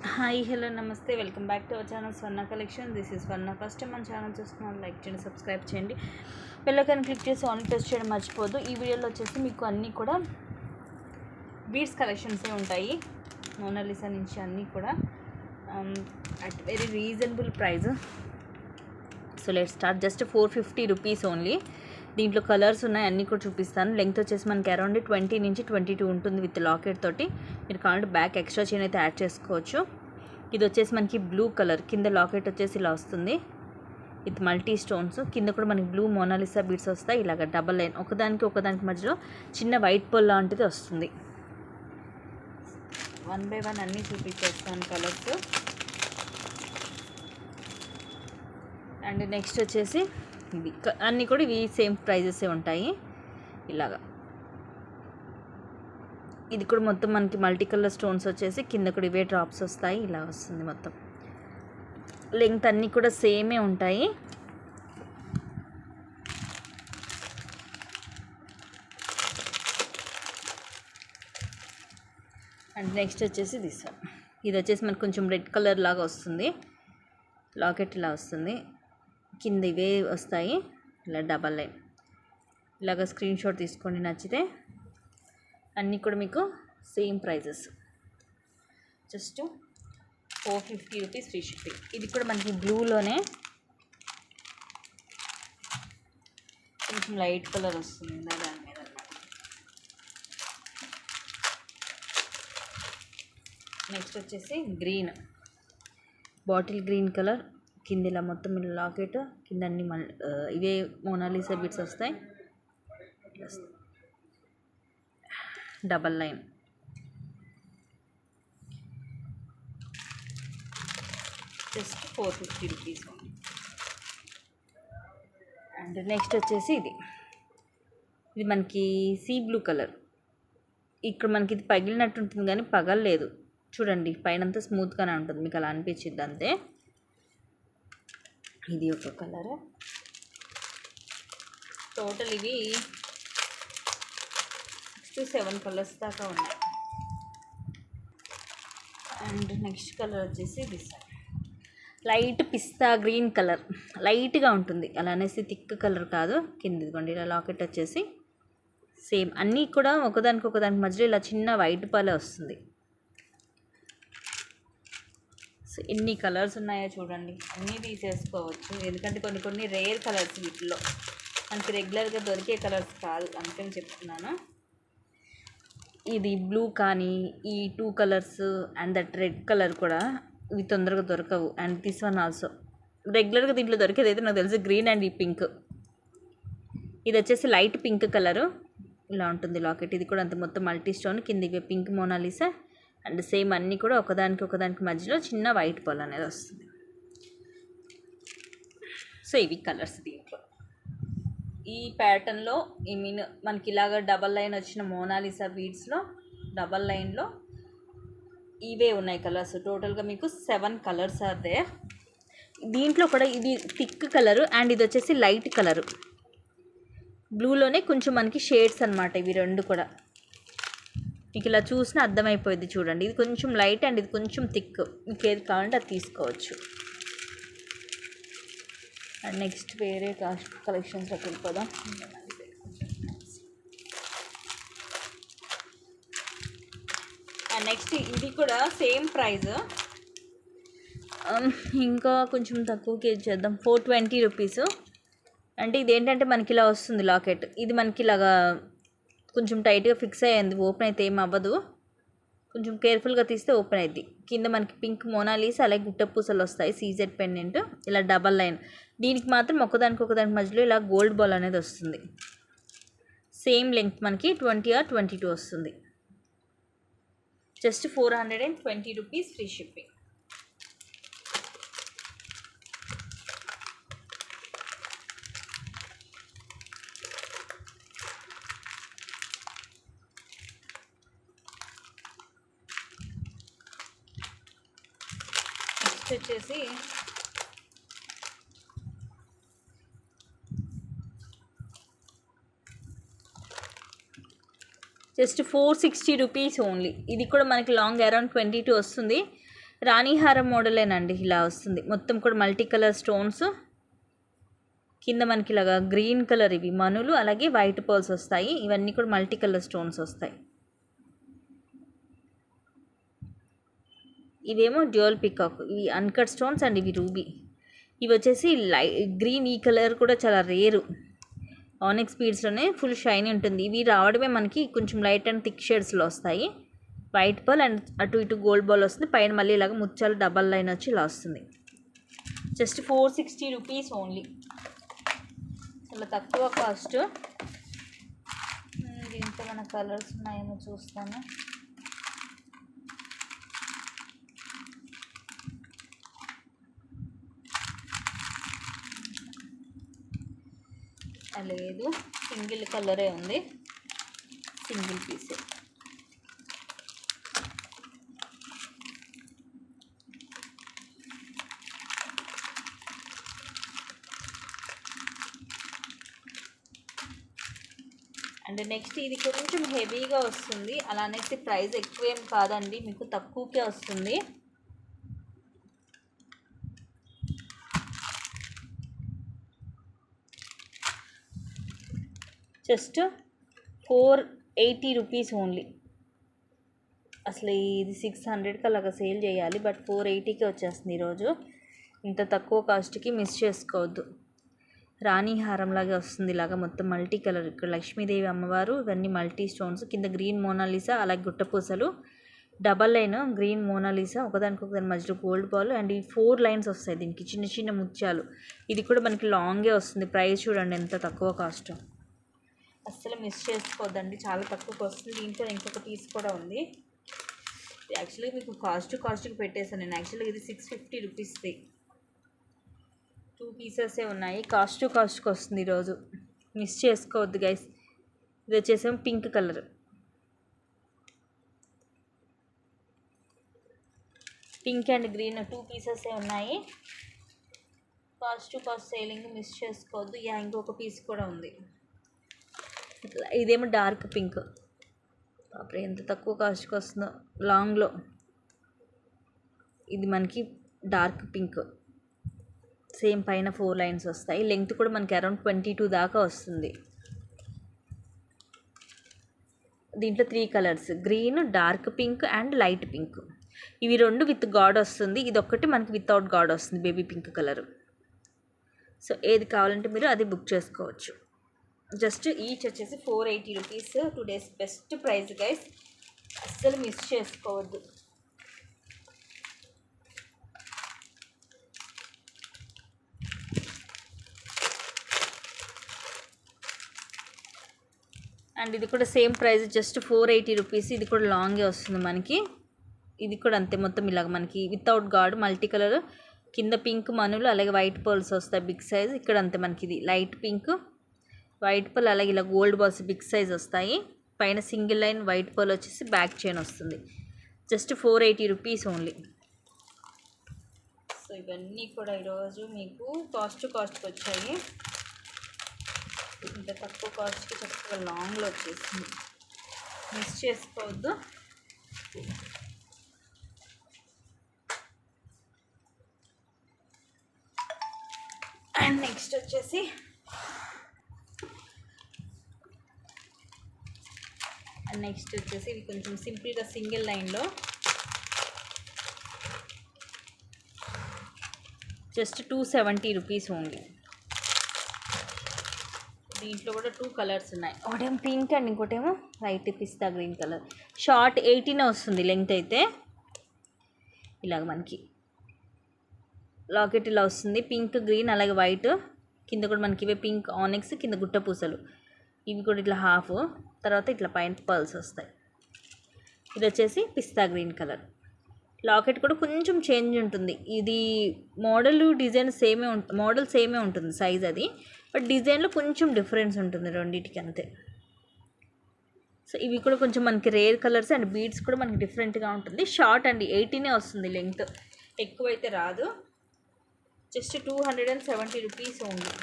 Hi hello నమస్తే welcome back to our channel Swarna collection. This is Swarna. First time మన channel చూస్తున్నాను, like చేయండి, subscribe చేయండి, bell icon click చేసి all press చేయడం మర్చిపోద్దు. ఈ వీడియోలో వచ్చేసి మీకు అన్నీ కూడా బీడ్స్ కలెక్షన్సే ఉంటాయి. మోనాలిసా నుంచి అన్నీ కూడా at very reasonable price. So let start. Just 450 rupees only. దీంట్లో కలర్స్ ఉన్నాయి, అన్నీ కూడా చూపిస్తాను. లెంగ్త్ వచ్చేసి మనకి అరౌండ్ 20 నుంచి 22 ఉంటుంది విత్ లాకెట్ తోటి. మీరు కావాలంటే బ్యాక్ ఎక్స్ట్రా చైన్ అయితే యాడ్ చేసుకోవచ్చు. ఇది వచ్చేసి మనకి బ్లూ కలర్, కింద లాకెట్ వచ్చేసి ఇలా వస్తుంది విత్ మల్టీ స్టోన్స్. కింద కూడా మనకి బ్లూ మోనాలిసా బీడ్స్ వస్తాయి, ఇలాగ డబల్ లైన్ ఒకదానికి మధ్యలో చిన్న వైట్ పోల్ లాంటిది వస్తుంది. వన్ బై వన్ అన్నీ చూపించేస్తాను కలర్స్. అండ్ నెక్స్ట్ వచ్చేసి ఇది అన్నీ కూడా ఇవి సేమ్ ప్రైజెసే ఉంటాయి. ఇలాగా ఇది కూడా మొత్తం మనకి మల్టీ కలర్ స్టోన్స్ వచ్చేసి కింద కూడా ఇవే డ్రాప్స్ వస్తాయి, ఇలా వస్తుంది మొత్తం. లెంగ్త్ అన్నీ కూడా సేమే ఉంటాయి. అండ్ నెక్స్ట్ వచ్చేసి దిస్ వన్. ఇది వచ్చేసి మనకు కొంచెం రెడ్ కలర్ లాగా వస్తుంది, లాకెట్ ఇలా వస్తుంది, కింద ఇవే వస్తాయి ఇలా డబల్ లైన్. ఇలాగ స్క్రీన్ షాట్ తీసుకోండి నచ్చితే. అన్నీ కూడా మీకు same prices, just 450 rupees free shipping. ఇది కూడా మనకి బ్లూలోనే కొంచెం లైట్ కలర్ వస్తుంది దాని మీద అన్నమాట. నెక్స్ట్ వచ్చేసి గ్రీన్, బాటిల్ గ్రీన్ కలర్, కింద ఇలా మొత్తం ఇలా లాకెట్, కింద అన్ని ఇవే మోనాలిసా బిట్స్ వస్తాయి, double line. Just 450 rupees. And next వచ్చేసి ఇది మనకి సీ బ్లూ కలర్. ఇక్కడ మనకి ఇది పగిలినట్టు ఉంటుంది కానీ పగలలేదు, చూడండి పైనంతా స్మూత్గానే ఉంటుంది, మీకు అలా అనిపించింది అంతే. ఇది ఒక కలర్. టోటల్ ఇవి 6 to 7 కలర్స్ దాకా ఉన్నాయి. అండ్ నెక్స్ట్ కలర్ వచ్చేసి this light pista green colour, లైట్గా ఉంటుంది అలా అనేసి థిక్ కలర్ కాదు. కింద ఇదిగోండి ఇలా లాకెట్ వచ్చేసి సేమ్ అన్నీ కూడా ఒకదానికి మధ్యలో ఇలా చిన్న వైట్ పాలే వస్తుంది. సో ఎన్ని కలర్స్ ఉన్నాయో చూడండి, అన్నీ తీసేసుకోవచ్చు. ఎందుకంటే కొన్ని రేర్ కలర్స్ వీటిలో మనకి రెగ్యులర్గా దొరికే కలర్స్ కాదు, అందుకని చెప్తున్నాను. ఇది బ్లూ కానీ ఈ 2 colours and that red colour కూడా ఇవి తొందరగా దొరకవు. అండ్ దిస్ వన్ ఆల్సో రెగ్యులర్గా దీంట్లో దొరికేది అయితే నాకు తెలిసి గ్రీన్ అండ్ ఈ పింక్. ఇది వచ్చేసి లైట్ పింక్ కలరు, ఇలా ఉంటుంది లాకెట్. ఇది కూడా అంత మొత్తం మల్టీ స్టోన్, కింద ఇవే పింక్ మోనాలిసా. అండ్ సేమ్ అన్నీ కూడా ఒకదానికి మధ్యలో చిన్న వైట్ పోల్ అనేది వస్తుంది. సో ఇవి కలర్స్ దీంట్లో. ఈ ప్యాటర్న్లో మనకి ఇలాగ డబల్ లైన్ వచ్చిన మోనాలిసా బీడ్స్లో డబల్ లైన్లో ఇవే ఉన్నాయి కలర్స్. టోటల్గా మీకు 7 కలర్స్ ఆర్ దేర్. దీంట్లో కూడా ఇది థిక్ కలరు అండ్ ఇది వచ్చేసి లైట్ కలరు. బ్లూలోనే కొంచెం మనకి షేడ్స్ అనమాట ఇవి రెండు కూడా. మీకు ఇలా చూసినా అర్థమైపోయింది చూడండి. ఇది కొంచెం లైట్ అండ్ ఇది కొంచెం థిక్, మీకు ఏది కావాలంటే అది తీసుకోవచ్చు. అండ్ నెక్స్ట్ వేరే కలెక్షన్స్లోకి వెళ్ళిపోదాం. అండ్ నెక్స్ట్ ఇది కూడా సేమ్ ప్రైస్, ఇంకా కొంచెం తక్కువకి చేద్దాం. 420 రూపీస్. అంటే ఇదేంటంటే మనకి ఇలా వస్తుంది లాకెట్. ఇది మనకి ఇలాగా కొంచెం టైట్గా ఫిక్స్ అయ్యింది, ఓపెన్ అయితే ఏం అవ్వదు, కొంచెం కేర్ఫుల్గా తీస్తే ఓపెన్ అయ్యింది. కింద మనకి పింక్ మోనాలిసా అలాగే గుట్ట పూసలు వస్తాయి, సీజెడ్ పెండెంట్ ఇలా డబల్ లైన్. దీనికి మాత్రం ఒకదానికి మధ్యలో ఇలా గోల్డ్ బాల్ అనేది వస్తుంది. సేమ్ లెంగ్త్ మనకి 20 or 22 వస్తుంది. Just 420 rupees free shipping. వచ్చేసి జస్ట్ 460 రూపీస్ ఓన్లీ. ఇది కూడా మనకి లాంగ్ అరౌండ్ 22 వస్తుంది. రాణిహారం మోడలేనండి, ఇలా వస్తుంది మొత్తం కూడా మల్టీ కలర్ స్టోన్స్. కింద మనకి ఇలాగా గ్రీన్ కలర్ ఇవి మనులు, అలాగే వైట్ పర్ల్స్ వస్తాయి. ఇవన్నీ కూడా మల్టీ కలర్ స్టోన్స్ వస్తాయి. ఇవేమో డ్యూయల్ పికాక్, ఇవి అన్కట్ స్టోన్స్ అండ్ ఇవి రూబీ. ఇవి వచ్చేసి గ్రీన్, ఈ కలర్ కూడా చాలా రేరు. ఆనిక్స్ బీడ్స్లోనే ఫుల్ షైనీ ఉంటుంది. ఇవి రావడమే మనకి కొంచెం లైట్ అండ్ థిక్ షేడ్స్లో వస్తాయి. వైట్ పర్ల్ అండ్ అటు ఇటు గోల్డ్ బాల్ వస్తుంది. పైన మళ్ళీ ఇలాగ ముత్యాలు డబల్ లైన్ వచ్చి ఇలా వస్తుంది. జస్ట్ 460 రూపీస్ ఓన్లీ, చాలా తక్కువ కాస్ట్. దీంట్లో మన కలర్స్ ఉన్నాయేమో చూస్తాను. లేదు, సింగిల్ కలరే ఉంది, సింగిల్ పీసే. అండ్ నెక్స్ట్ ఇది కొంచెం హెవీగా వస్తుంది, అలా అనేసి ప్రైస్ ఎక్కువ ఏం కాదండి, మీకు తక్కువకే వస్తుంది. Just 480 rupees only. అసలు ఇది 600కి అలాగా సేల్ చేయాలి, బట్ 480కి వచ్చేస్తుంది ఈరోజు. ఇంత తక్కువ కాస్ట్కి మిస్ చేసుకోవద్దు. రాణి హారం లాగా వస్తుంది, ఇలాగా మొత్తం మల్టీ కలర్. ఇక్కడ లక్ష్మీదేవి అమ్మవారు, ఇవన్నీ మల్టీ స్టోన్స్. కింద గ్రీన్ మోనాలిసా, అలాగే గుట్టపూసలు, డబల్ లైన్ గ్రీన్ మోనాలిసా, ఒకదానికొకదాని మధ్యలో గోల్డ్ బాల్. అండ్ ఈ 4 లైన్స్ వస్తాయి దీనికి, చిన్న చిన్న ముత్యాలు. ఇది కూడా మనకి లాంగే వస్తుంది. ప్రైస్ చూడండి ఎంత తక్కువ కాస్ట్, అస్సలు మిస్ చేసుకోవద్దండి, చాలా తక్కువకి వస్తుంది. దీంట్లో ఇంకొక పీస్ కూడా ఉంది. యాక్చువల్గా మీకు కాస్ట్కి పెట్టేసాను నేను. యాక్చువల్గా ఇది 650 రూపీస్ది, 2 పీసెసే ఉన్నాయి. కాస్ట్కి వస్తుంది ఈరోజు, మిస్ చేసుకోవద్దు గైస్. ఇది వచ్చేసేమో pink colour, pink and green 2 పీసెసే ఉన్నాయి. కాస్ట్ సేలింగ్, మిస్ చేసుకోవద్దు. ఇంకొక పీస్ కూడా ఉంది. ఇదేమో డార్క్ పింక్, అప్పుడు ఎంత తక్కువ కాస్ట్కి వస్తుందో లాంగ్లో. ఇది మనకి డార్క్ పింక్, సేమ్ పైన 4 లైన్స్ వస్తాయి. లెంగ్త్ కూడా మనకి అరౌండ్ 22 దాకా వస్తుంది. దీంట్లో 3 colours, green, dark pink and light pink. ఇవి 2 విత్ గాడ్ వస్తుంది, ఇది ఒక్కటి మనకి వితౌట్ గాడ్ వస్తుంది, బేబీ పింక్ కలర్. సో ఏది కావాలంటే మీరు అది బుక్ చేసుకోవచ్చు. జస్ట్ ఈచ్ వచ్చేసి 480 rupees. Today's best price guys, అస్సలు మిస్ చేసుకోవద్దు. అండ్ ఇది కూడా సేమ్ ప్రైస్, జస్ట్ 480 రూపీస్. ఇది కూడా లాంగే వస్తుంది మనకి. ఇది కూడా అంతే, మొత్తం ఇలాగ మనకి వితౌట్ గాడ్ మల్టీ కలర్, కింద పింక్ మనులు, అలాగే వైట్ పర్ల్స్ వస్తాయి బిగ్ సైజ్. ఇక్కడ అంతే మనకి ఇది లైట్ పింక్, వైట్ పర్ల్, అలాగే ఇలా గోల్డ్ బాల్స్ బిగ్ సైజ్ వస్తాయి. పైన సింగిల్ లైన్ వైట్ పర్ల్ వచ్చేసి బ్యాక్ చైన్ వస్తుంది. Just 480 rupees only. సో ఇవన్నీ కూడా ఈరోజు మీకు కాస్ట్కి వచ్చాయి. ఇంత తక్కువ కాస్ట్కి చక్కగా లాంగ్లో వచ్చేసింది, మిస్ చేసుకోవద్దు. అండ్ నెక్స్ట్ వచ్చేసి ఇవి కొంచెం సింపుల్గా సింగిల్ లైన్లో జస్ట్ 270 రూపీస్ ఓన్లీ. దీంట్లో కూడా 2 కలర్స్ ఉన్నాయి, ఒకటేమో పింక్ అండ్ ఇంకోటేమో లైట్ పిస్తా గ్రీన్ కలర్. షార్ట్ 18 వస్తుంది లెంగ్త్ అయితే. ఇలాగ మనకి లాకెట్ ఇలా వస్తుంది, పింక్ గ్రీన్ అలాగే వైట్. కింద కూడా మనకి ఇవే పింక్ ఆనిక్స్, కింద గుట్ట పూసలు. ఇవి కూడా ఇట్లా హాఫ్, తర్వాత ఇట్లా పైన పర్ల్స్ వస్తాయి. ఇది వచ్చేసి పిస్తా గ్రీన్ కలర్. లాకెట్ కూడా కొంచెం చేంజ్ ఉంటుంది. ఇది మోడల్ డిజైన్ సేమే ఉంటుంది సైజ్ అది, బట్ డిజైన్లో కొంచెం డిఫరెన్స్ ఉంటుంది రెండింటికి అంతే. సో ఇవి కూడా కొంచెం మనకి రేర్ కలర్స్ అండ్ బీడ్స్ కూడా మనకి డిఫరెంట్గా ఉంటుంది. షార్ట్ అండి, 18 వస్తుంది లెంగ్త్, ఎక్కువైతే రాదు. Just 270 rupees only.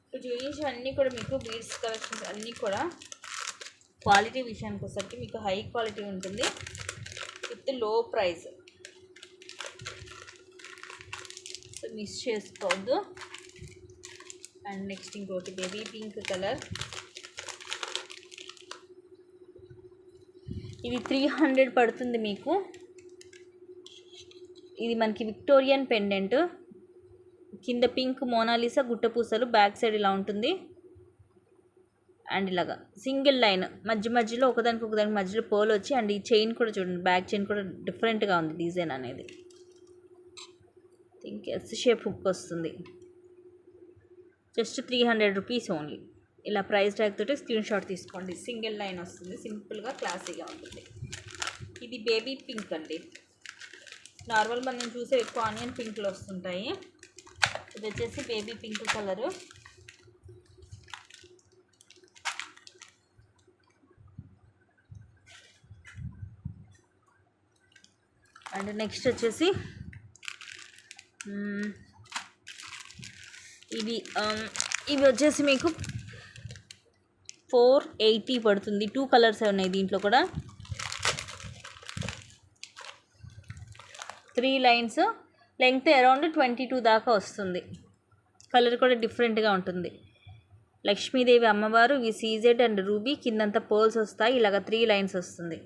ఇప్పుడు చూపించినవన్నీ కూడా మీకు బీడ్స్ కలెక్షన్స్ అన్నీ కూడా క్వాలిటీ విషయానికి వచ్చేసరికి మీకు హై క్వాలిటీ ఉంటుంది విత్ లో ప్రైస్. సో మిస్ చేసుకోవద్దు. అండ్ నెక్స్ట్ ఇంకోటి బేబీ పింక్ కలర్. ఇది 300 పడుతుంది మీకు. ఇది మనకి విక్టోరియన్ పెండెంట్, కింద పింక్ మోనాలిసా గుట్టపూసలు, బ్యాక్ సైడ్ ఇలా ఉంటుంది. అండ్ ఇలాగా సింగిల్ లైన్ మధ్యలో ఒకదానికి మధ్యలో పోల్ వచ్చి, అండ్ ఈ చైన్ కూడా చూడండి, బ్యాక్ చైన్ కూడా డిఫరెంట్గా ఉంది డిజైన్ అనేది. థింక్ ఎస్ షేప్ హుక్ వస్తుంది. Just 300 rupees only. ఇలా ప్రైస్ ట్యాగ్ తోటి స్క్రీన్ షాట్ తీసుకోండి. సింగిల్ లైన్ వస్తుంది, సింపుల్గా క్లాసీగా ఉంటుంది. ఇది బేబీ పింక్ అండి. నార్మల్ మనం చూసే ఎక్కువ ఆనియన్ పింక్లో వస్తుంటాయి. ఇది వచ్చేసి baby pink colour. And next వచ్చేసి ఇవి వచ్చేసి మీకు 480 పడుతుంది. 2 కలర్స్ ఉన్నాయి దీంట్లో కూడా. 3 లైన్స్, లెంగ్త్ అరౌండ్ 22 దాకా వస్తుంది. కలర్ కూడా డిఫరెంట్గా ఉంటుంది. లక్ష్మీదేవి అమ్మవారు, ఇవి సీజెడ్ అండ్ రూబీ, కిందంతా పోల్స్ వస్తాయి. ఇలాగ 3 లైన్స్ వస్తుంది.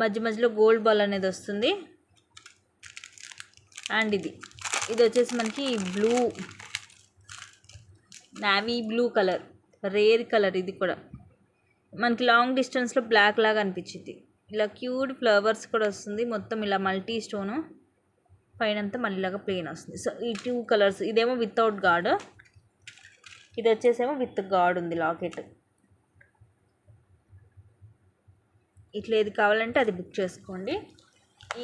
మధ్యలో గోల్డ్ బాల్ అనేది వస్తుంది. అండ్ ఇది వచ్చేసి మనకి blue, navy blue colour, rare colour. ఇది కూడా మనకి లాంగ్ డిస్టెన్స్లో బ్లాక్ లాగా అనిపించింది. ఇలా క్యూట్ ఫ్లవర్స్ కూడా వస్తుంది. మొత్తం ఇలా మల్టీ స్టోను, పైనంతా మళ్ళీ ఇలాగా ప్లెయిన్ వస్తుంది. సో ఈ 2 కలర్స్, ఇదేమో వితౌట్ గాడ్, ఇది వచ్చేసేమో విత్ గాడ్ ఉంది లాకెట్. ఇట్లా ఏది కావాలంటే అది బుక్ చేసుకోండి.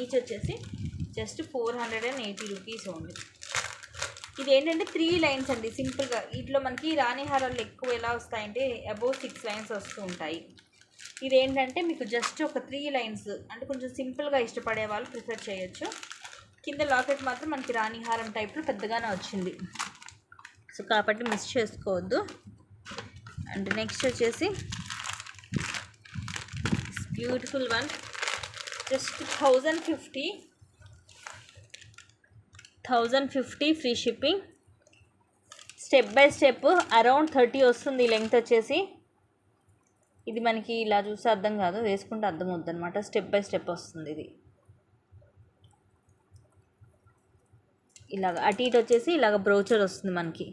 ఈచ్ వచ్చేసి జస్ట్ 480 రూపీస్ ఓన్లీ. ఇది ఏంటంటే 3 లైన్స్ అండి, సింపుల్గా. వీటిలో మనకి రాణి హారాలు ఎక్కువ ఎలా వస్తాయంటే అబౌవ్ 6 లైన్స్ వస్తూ ఉంటాయి. ఇదేంటంటే మీకు జస్ట్ ఒక 3 లైన్స్, అంటే కొంచెం సింపుల్గా ఇష్టపడే వాళ్ళు ప్రిఫర్ చేయొచ్చు. కింద లాకెట్ మాత్రం మనకి రాణి హారం టైప్లో పెద్దగానే వచ్చింది. సో కాబట్టి మిస్ చేసుకోవద్దు. అండ్ నెక్స్ట్ వచ్చేసి beautiful one, just 1050 free shipping. Step by step around 30 వస్తుంది లెంగ్త్ వచ్చేసి. ఇది మనకి ఇలా చూస్తే అర్థం కాదు, వేసుకుంటే అర్థం అవుతుంది అనమాట. స్టెప్ బై స్టెప్ వస్తుంది ఇది. ఇలాగ అటు ఇటు వచ్చేసి ఇలాగ బ్రోచర్ వస్తుంది మనకి.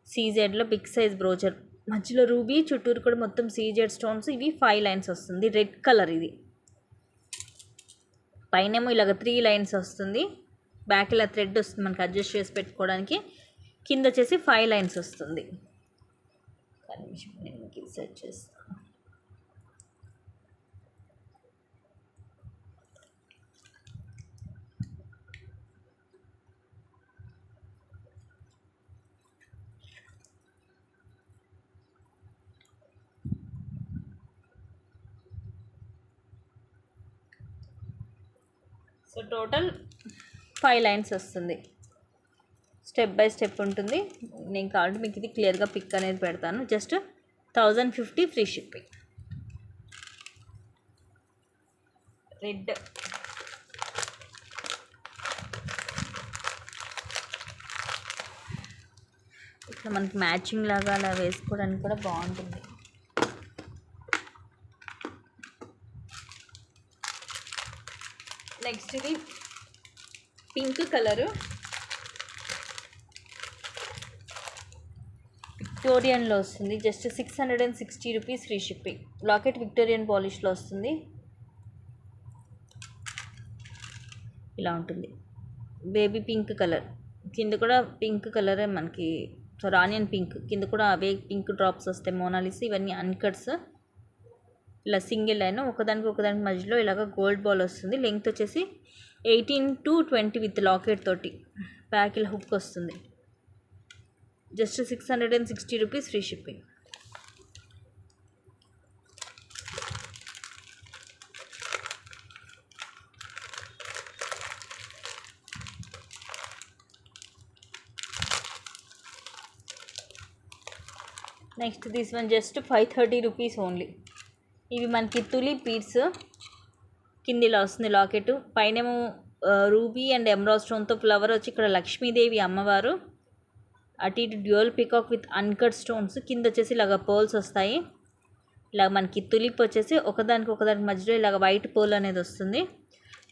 సీజెడ్లో బిగ్ సైజ్ బ్రోచర్, మధ్యలో రూబీ, చుట్టూరు కూడా మొత్తం సీజెడ్ స్టోన్స్. ఇవి 5 లైన్స్ వస్తుంది. రెడ్ కలర్ ఇది. పైనేమో ఇలాగ 3 లైన్స్ వస్తుంది. బ్యాక్ ఇలా థ్రెడ్ వస్తుంది మనకి అడ్జస్ట్ చేసి పెట్టుకోవడానికి. కింద వచ్చేసి 5 లైన్స్ వస్తుంది. నేను మీకు సెట్ చేస్తాను. సో టోటల్ 5 లైన్స్ వస్తుంది. స్టెప్ బై స్టెప్ ఉంటుంది. నేను కావాలంటే మీకు ఇది క్లియర్గా పిక్ అనేది పెడతాను. Just 1050 free shipping. రెడ్, ఇట్లా మనకి మ్యాచింగ్ లాగా అలా వేసుకోవడానికి కూడా బాగుంటుంది. నెక్స్ట్ ఇది పింక్ కలరు, విక్టోరియన్లో వస్తుంది. Just 660 rupees free shipping. Locket Victorian పాలిష్లో వస్తుంది. ఇలా ఉంటుంది. బేబీ పింక్ కలర్, కింద కూడా పింక్ కలరే మనకి, ఆనియన్ పింక్, కింద కూడా అవే పింక్ డ్రాప్స్ వస్తాయి. మోనాలిసా ఇవన్నీ అన్కట్స్. ఇలా సింగిల్ లైన్, ఒకదానికి మధ్యలో ఇలాగ గోల్డ్ బాల్ వస్తుంది. లెంగ్త్ వచ్చేసి 18 to 20 విత్ లాకెట్ తోటి. బ్యాక్ ఇలా హుక్ వస్తుంది. Just 660 rupees free shipping. Next this one just 530 rupees only. ఇవి మనకి తులి పీట్స్, కింద ఇలా వస్తుంది లాకెట్, పైనేమో రూబీ అండ్ ఎమరాల్డ్ స్టోన్తో ఫ్లవర్ వచ్చి ఇక్కడ లక్ష్మీదేవి అమ్మవారు, అటు ఇటు dual peacock with uncut stones, కింద వచ్చేసి ఇలాగ పర్ల్స్ వస్తాయి. ఇలా మనకి తులిప్ వచ్చేసి ఒకదానికి మధ్యలో ఇలాగ వైట్ పర్ల్ అనేది వస్తుంది.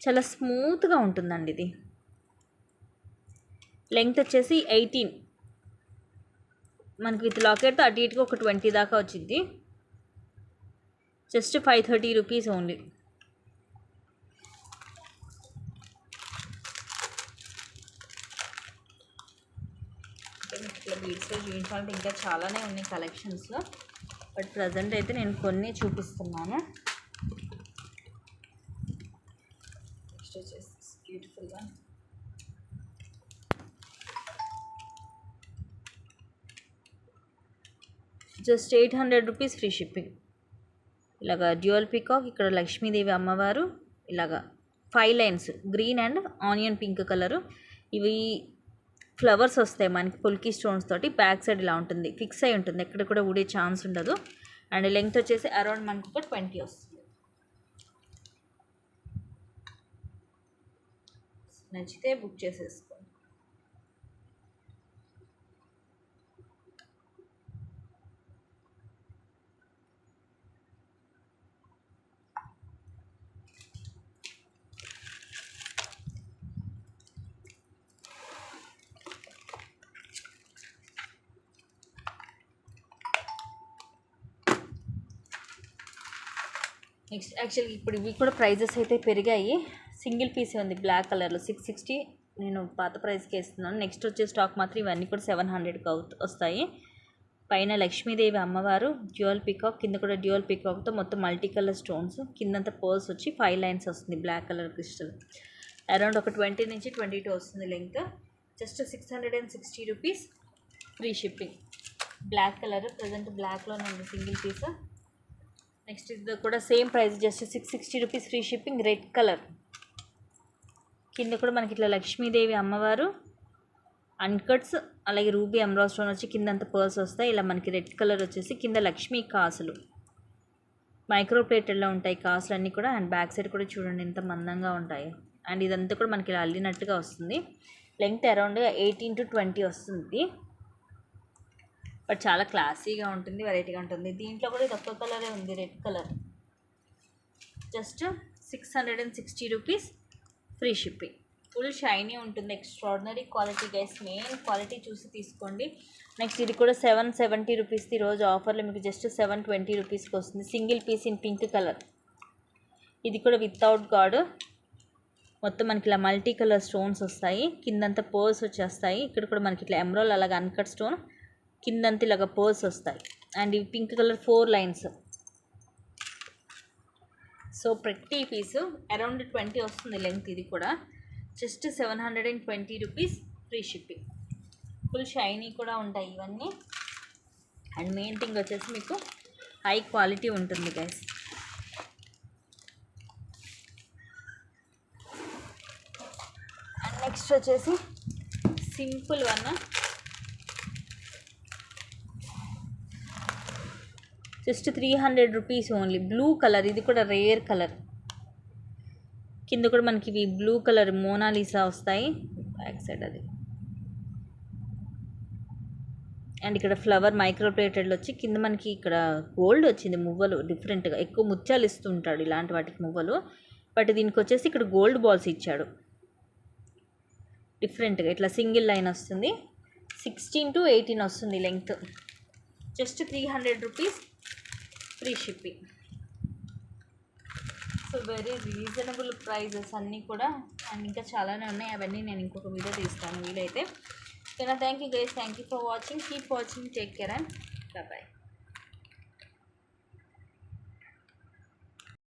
చాలా స్మూత్గా ఉంటుందండి ఇది. లెంగ్త్ వచ్చేసి 18, మనకి విత్ లాకెట్తో అటు ఇటుగా ఒక 20 దాకా వచ్చింది. Just 530 rupees only. ఇట్లా బీడ్స్లో చూపించాలంటే ఇంకా చాలానే ఉన్నాయి కలెక్షన్స్లో, బట్ ప్రజెంట్ అయితే నేను కొన్ని చూపిస్తున్నాను. నెక్స్ట్ వచ్చేసి బ్యూటిఫుల్గా జస్ట్ 800 రూపీస్ ఫ్రీ షిప్పింగ్. ఇలాగా డ్యూయల్ పికాక్, ఇక్కడ లక్ష్మీదేవి అమ్మవారు, ఇలాగా 5 lines green and onion pink colour. ఇవి ఫ్లవర్స్ వస్తాయి మనకి పుల్కీ స్టోన్స్ తోటి. బ్యాక్ సైడ్ ఇలా ఉంటుంది, ఫిక్స్ అయి ఉంటుంది, ఎక్కడ కూడా ఊడే ఛాన్స్ ఉండదు. అండ్ లెంగ్త్ వచ్చేసి అరౌండ్ మనకి ఒక 20 వస్తుంది. నచ్చితే బుక్ చేసేసుకోండి. నెక్స్ట్ యాక్చువల్లీ ఇప్పుడు ఇవి కూడా ప్రైజెస్ అయితే పెరిగాయి. సింగిల్ పీసే ఉంది బ్లాక్ కలర్లో 660, నేను పాత ప్రైస్కి ఇస్తున్నాను. నెక్స్ట్ వచ్చే స్టాక్ మాత్రం ఇవన్నీ కూడా 700కి వస్తాయి. పైన లక్ష్మీదేవి అమ్మవారు, డ్యూయల్ పికాక్, కింద కూడా డ్యూయల్ పికాక్తో మొత్తం మల్టీ కలర్ స్టోన్స్, కిందంతా పర్ల్స్ వచ్చి 5 లైన్స్ వస్తుంది బ్లాక్ కలర్ క్రిస్టల్. అరౌండ్ ఒక 20 నుంచి 22 వస్తుంది length. Just 660 rupees free shipping. Black colour present బ్లాక్లోనే ఉంది సింగిల్ పీస్. నెక్స్ట్ ఇది కూడా same price, just 660 rupees free shipping. Red colour, కింద కూడా మనకి ఇట్లా లక్ష్మీదేవి అమ్మవారు, అన్కట్స్, అలాగే రూబీ ఎమరాల్డ్ స్టోన్ వచ్చి కింద అంత పర్ల్స్ వస్తాయి. ఇలా మనకి రెడ్ కలర్ వచ్చేసి కింద లక్ష్మీ కాసులు, మైక్రో ప్లేటెడ్లో ఉంటాయి కాసులు అన్నీ కూడా. అండ్ బ్యాక్ సైడ్ కూడా చూడండి ఎంత మందంగా ఉంటాయి. అండ్ ఇదంతా కూడా మనకి ఇలా అల్లినట్టుగా వస్తుంది. లెంగ్త్ అరౌండ్ 18 to 20 వస్తుంది, బట్ చాలా క్లాసీగా ఉంటుంది, వెరైటీగా ఉంటుంది. దీంట్లో కూడా ఇది ఒక్క కలరే ఉంది, red colour. Just 660 rupees free shipping. Full shiny ఉంటుంది, extraordinary quality guys. Main quality చూసి తీసుకోండి. నెక్స్ట్ ఇది కూడా 770 రూపీస్ది రోజు ఆఫర్లో మీకు జస్ట్ 720 రూపీస్కి వస్తుంది. Single piece in pink colour. ఇది కూడా వితౌట్ గాడ్, మొత్తం మనకి ఇలా మల్టీ కలర్ స్టోన్స్ వస్తాయి, కిందంతా పర్ల్స్ వచ్చేస్తాయి. ఇక్కడ కూడా మనకి ఇట్లా ఎమరాల్డ్ అలాగే అన్కట్ స్టోన్, కిందంతా ఇలాగ పర్ల్స్ వస్తాయి. అండ్ ఇవి పింక్ కలర్ 4 లైన్స్. సో ప్రతి పీసు అరౌండ్ 20 వస్తుంది లెంగ్త్. ఇది కూడా just 720 rupees free shipping. Full shiny కూడా ఉంటాయి ఇవన్నీ. అండ్ మెయిన్ థింగ్ వచ్చేసి మీకు హై క్వాలిటీ ఉంటుంది గైస్. అండ్ నెక్స్ట్ వచ్చేసి simple one, just 300 rupees only. Blue colour, ఇది కూడా రేర్ కలర్. కింద కూడా మనకి ఇవి బ్లూ కలర్ మోనాలిసా వస్తాయి, బ్యాక్ సైడ్ అది. అండ్ ఇక్కడ ఫ్లవర్ మైక్రో ప్లేటెడ్లో వచ్చి కింద మనకి ఇక్కడ గోల్డ్ వచ్చింది, మువ్వలు డిఫరెంట్గా. ఎక్కువ ముత్యాలు ఇస్తుంటాడు ఇలాంటి వాటికి మువ్వలు, బట్ దీనికి వచ్చేసి ఇక్కడ గోల్డ్ బాల్స్ ఇచ్చాడు డిఫరెంట్గా. ఇట్లా సింగిల్ లైన్ వస్తుంది, 16 to 18 వస్తుంది length. Just 300 rupees free shipping. So very reasonable prices అన్నీ కూడా. అండ్ ఇంకా చాలానే ఉన్నాయి, అవన్నీ నేను ఇంకొక వీడియో తీస్తాను వీలైతే. ఓకేనా? Thank you guys, thank you for watching. Keep watching, take care and bye.